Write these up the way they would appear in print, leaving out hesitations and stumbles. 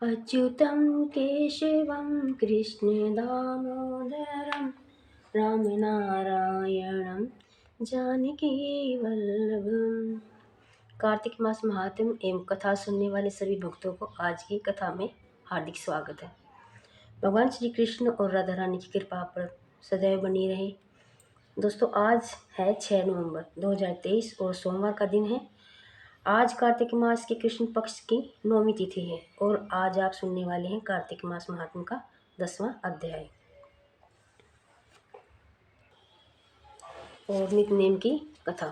अच्युतं केशवं कृष्णदामोदरं रामनारायणं जानकीवल्लभम्। कार्तिक मास महात्म्य एवं कथा सुनने वाले सभी भक्तों को आज की कथा में हार्दिक स्वागत है। भगवान श्री कृष्ण और राधा रानी की कृपा पर सदैव बनी रहे। दोस्तों, आज है 6 नवंबर 2023 और सोमवार का दिन है। आज कार्तिक मास के कृष्ण पक्ष की 9वीं तिथि है और आज आप सुनने वाले हैं कार्तिक मास महात्म्य का 10वां अध्याय और नित्य नेम की कथा।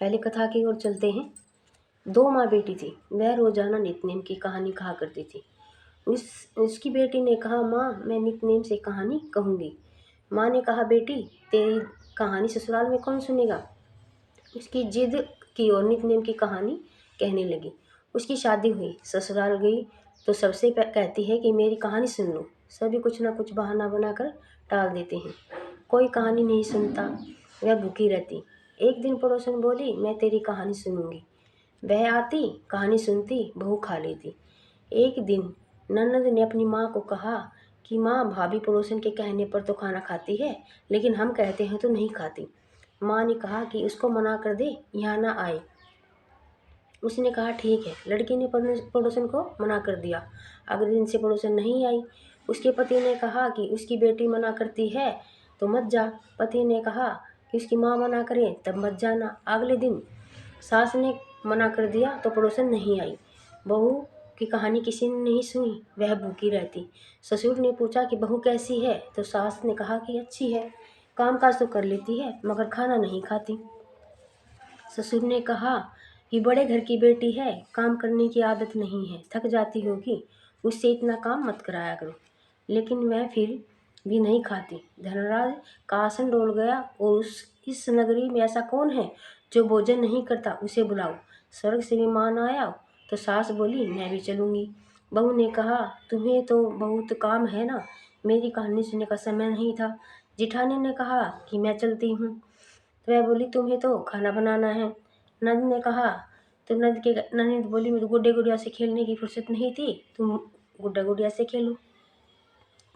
पहले कथा की ओर चलते हैं। 2 माँ बेटी थी। वह रोजाना नित्यनेम की कहानी कहा करती थी। उसकी बेटी ने कहा, माँ मैं नित्यनेम से कहानी कहूँगी। माँ ने कहा, बेटी तेरी कहानी ससुराल में कौन सुनेगा। उसकी जिद की और नित्यनेम की कहानी कहने लगी। उसकी शादी हुई, ससुराल गई तो सबसे कहती है कि मेरी कहानी सुन लो। सभी कुछ ना कुछ बहाना बनाकर टाल देते हैं। कोई कहानी नहीं सुनता, वह भूखी रहती। एक दिन पड़ोसन बोली, मैं तेरी कहानी सुनूंगी। वह आती, कहानी सुनती, बहू खा लेती। एक दिन ननद ने अपनी माँ को कहा कि माँ भाभी पड़ोसन के कहने पर तो खाना खाती है, लेकिन हम कहते हैं तो नहीं खाती। माँ ने कहा कि उसको मना कर दे, यहाँ ना आए। उसने कहा ठीक है। लड़की ने पड़ोसन को मना कर दिया। अगले दिन से पड़ोसन नहीं आई। उसके पति ने कहा कि उसकी बेटी मना करती है तो मत जा। पति ने कहा कि उसकी माँ मना करे तब मत जाना। अगले दिन सास ने मना कर दिया तो पड़ोसन नहीं आई। बहू की कहानी किसी ने नहीं सुनी, वह भूखी रहती। ससुर ने पूछा कि बहू कैसी है तो सास ने कहा कि अच्छी है, काम काज तो कर लेती है मगर खाना नहीं खाती। ससुर ने कहा कि बड़े घर की बेटी है, काम करने की आदत नहीं है, थक जाती होगी, उससे इतना काम मत कराया करो। लेकिन वह फिर भी नहीं खाती। धनराज का आसन डोल गया और इस नगरी में ऐसा कौन है जो भोजन नहीं करता, उसे बुलाओ। स्वर्ग से विमान आया तो सास बोली, मैं भी चलूँगी। बहू ने कहा, तुम्हें तो बहुत काम है ना, मेरी कहानी सुनने का समय नहीं था। जिठानी ने कहा कि मैं चलती हूँ। तो वह बोली, तुम्हें तो खाना बनाना है। नंद ने कहा तो नंद बोली, मुझे गुड्डे गुड़िया से खेलने की फुर्सत नहीं थी, तुम गुड्डा गुड़िया से खेलो।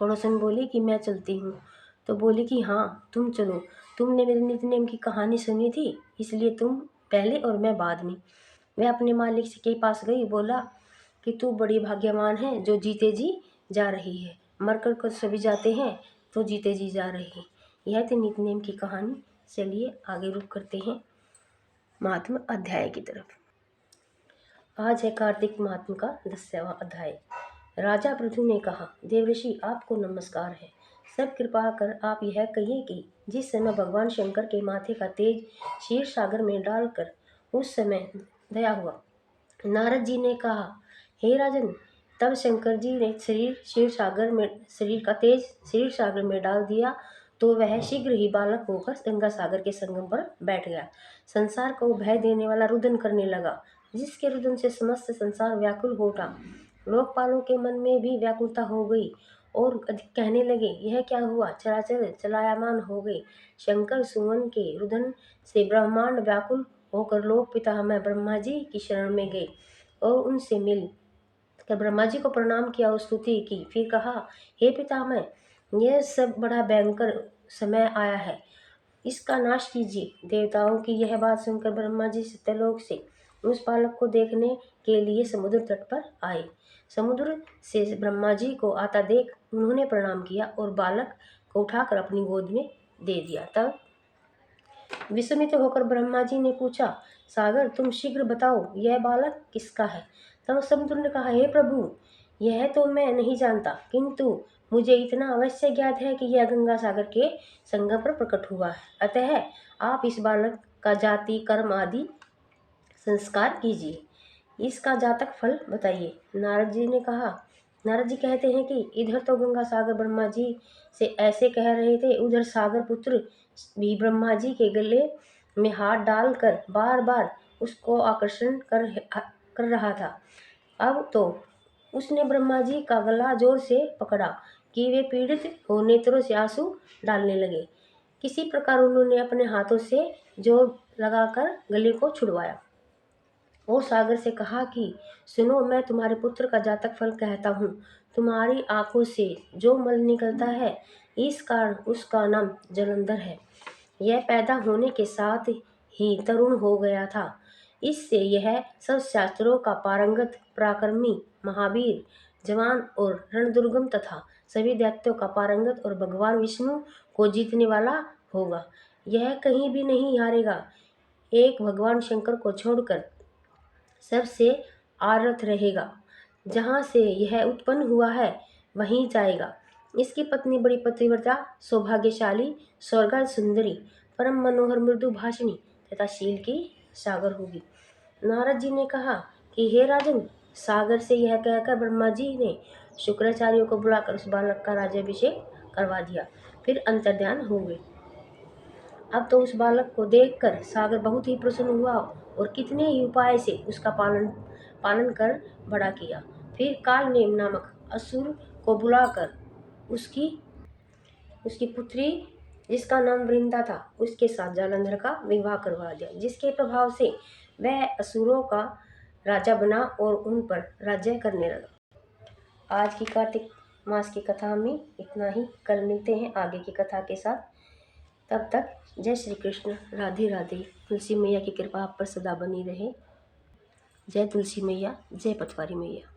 पड़ोसन बोली कि मैं चलती हूँ। तो बोली कि हाँ तुम चलो, तुमने मेरे नित्यनेम की कहानी सुनी थी, इसलिए तुम पहले और मैं बाद में। वह अपने मालिक के पास गई, बोला कि तू बड़ी भाग्यवान है जो जीते जी जा रही है। मरकर को सभी जाते हैं तो जीते जी जा रही है। यह थी नित्यनेम की कहानी। चलिए आगे रुक करते हैं महात्मा अध्याय की तरफ। आज है कार्तिक महात्मा का 10वां अध्याय। राजा पृथु ने कहा, देवऋषि आपको नमस्कार है। सब कृपा कर आप यह कहिए कि जिस समय भगवान शंकर के माथे का तेज क्षीर सागर में डालकर उस समय दया हुआ। नारद जी ने कहा, हे राजन, तब शंकर जी ने शरीर का तेज शरीर सागर में डाल दिया तो वह शीघ्र ही बालक होकर गंगा सागर के संगम पर बैठ गया। संसार को भय देने वाला रुदन करने लगा, जिसके रुदन से समस्त संसार व्याकुल हो उठा। लोकपालों के मन में भी व्याकुलता हो गई और कहने लगे, यह क्या हुआ, चराचर चलायमान हो गए। शंकर सुमन के रुदन से ब्रह्मांड व्याकुल होकर लोक पितामह ब्रह्मा जी की शरण में गए और उनसे मिल कर ब्रह्मा जी को प्रणाम किया और स्तुति की। फिर कहा, हे पितामह, यह सब बड़ा भयंकर समय आया है, इसका नाश कीजिए। देवताओं की यह बात सुनकर ब्रह्मा जी सत्यलोक से उस बालक को देखने के लिए समुद्र तट पर आए। समुद्र से ब्रह्मा जी को आता देख उन्होंने प्रणाम किया और बालक को उठाकर अपनी गोद में दे दिया। तब विस्मित होकर ब्रह्मा जी ने पूछा, सागर तुम शीघ्र बताओ, यह बालक किसका है। तब समुद्र ने कहा, हे प्रभु, यह तो मैं नहीं जानता, किंतु मुझे इतना अवश्य ज्ञात है कि यह गंगा सागर के संगम पर प्रकट हुआ है। अतः आप इस बालक का जाति कर्म आदि संस्कार कीजिए, इसका जातक फल बताइए। नारद जी कहते हैं कि इधर तो गंगा सागर ब्रह्मा जी से ऐसे कह रहे थे, उधर सागर पुत्र भी ब्रह्मा जी के गले में हाथ डालकर बार बार उसको आकर्षण कर रहा था। अब तो उसने ब्रह्मा जी का गला जोर से पकड़ा कि वे पीड़ित हो नेत्रों से आंसू डालने लगे। किसी प्रकार उन्होंने अपने हाथों से जोर लगाकर गले को छुड़वाया। और सागर से कहा कि सुनो, मैं तुम्हारे पुत्र का जातक फल कहता हूँ। तुम्हारी आंखों से जो मल निकलता है, इस कारण उसका नाम जलंधर है। यह पैदा होने के साथ ही तरुण हो गया था। इससे यह सब शास्त्रों का पारंगत, पराक्रमी, महावीर, जवान और रणदुर्गम तथा सभी दैत्यों का पारंगत और भगवान विष्णु को जीतने वाला होगा। यह कहीं भी नहीं हारेगा। एक भगवान शंकर को छोड़कर सबसे आरत रहेगा। जहाँ से यह उत्पन्न हुआ है वहीं जाएगा। इसकी पत्नी बड़ी पतिव्रता, सौभाग्यशाली, स्वर्गा सुंदरी, परम मनोहर, मृदु भाषिणी तथा शील की सागर होगी। नारद जी ने कहा कि हे राजन, सागर से यह कहकर ब्रह्मा जी ने शुक्राचार्यों को बुलाकर उस बालक का राज्याभिषेक करवा दिया। फिर अंतर्ध्यान हो गए। अब तो उस बालक को देखकर सागर बहुत ही प्रसन्न हुआ और कितने ही उपाय से उसका पालन पालन कर बड़ा किया। फिर कालनेम नामक असुर को बुलाकर उसकी उसकी पुत्री, जिसका नाम वृंदा था, उसके साथ जालंधर का विवाह करवा दिया, जिसके प्रभाव से वह असुरों का राजा बना और उन पर राज्य करने लगा। आज की कार्तिक मास की कथा में इतना ही। कल मिलते हैं आगे की कथा के साथ। तब तक जय श्री कृष्ण, राधे राधे। तुलसी मैया की कृपा आप पर सदा बनी रहे। जय तुलसी मैया, जय पटवारी मैया।